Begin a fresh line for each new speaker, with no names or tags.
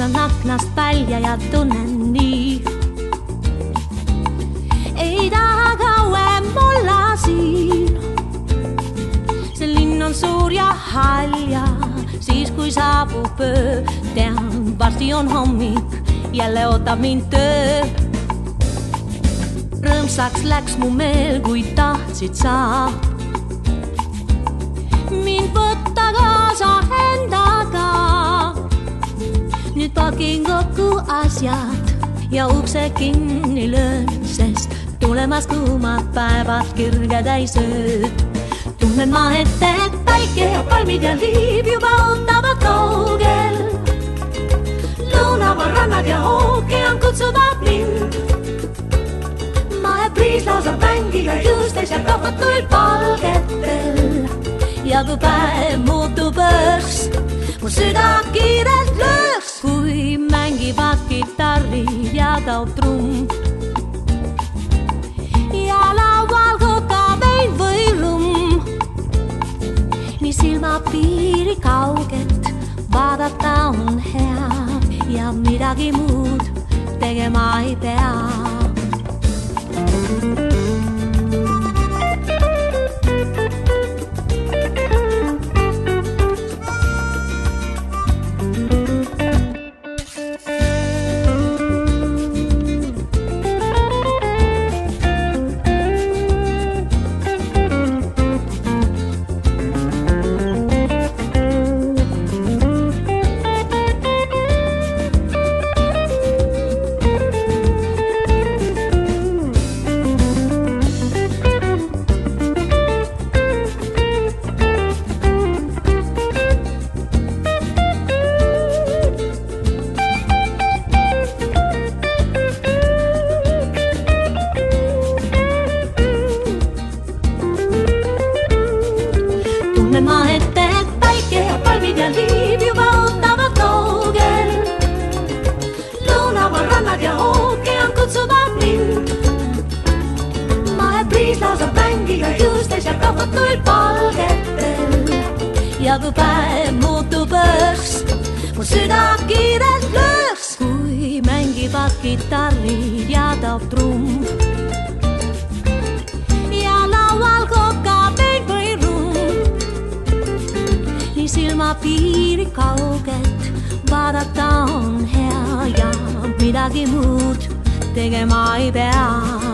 Vaatan aknast välja ja tunnen nii. Ei taha kauem olla siin. See linn on suur ja hall ja siis kui saabub öö, tean, varsti on hommik, jälle ootab mind töö. Rõõmsaks läks mu meel, kui tahtsid sa mind võtta kaasa endaga. Nüüd pakin kokku asjad ja ukse kinni löön, sest tulemas kuumad päevad kirge täis ööd. Tunnen ma ette, et päike ja palmid ja liiv juba ootavad kaugel. Lõunavad rannad ja ookean kutsuvad mind. Mahepriis lausab mängiga juustes ja kahvatuil palgetel. Ja kui päev muutub õhks, mu süda kiirelt lööks. Kui mängivad kitarrid ja taub trumm ja laual kokavein või rumm. Nii silmapiiri kauget vaadata on hea ja midagi muud tegema ei pea. Tunnen ma ette, et päike ja palmid ja liiv juba ootavad kaugel. Lõunavad rannad ja ookean kutsuvad mind. Mahepriis lausab mängiga juustes ja kahvatuil palgetel. Ja kui päev muutub õhks, mu süda kiirelt lööks. Kui mängivad kitarrid ja taub trumm ja laual kokavein või silmapiiri kauget vaadata on hea ja midagi muud tegema ei pea.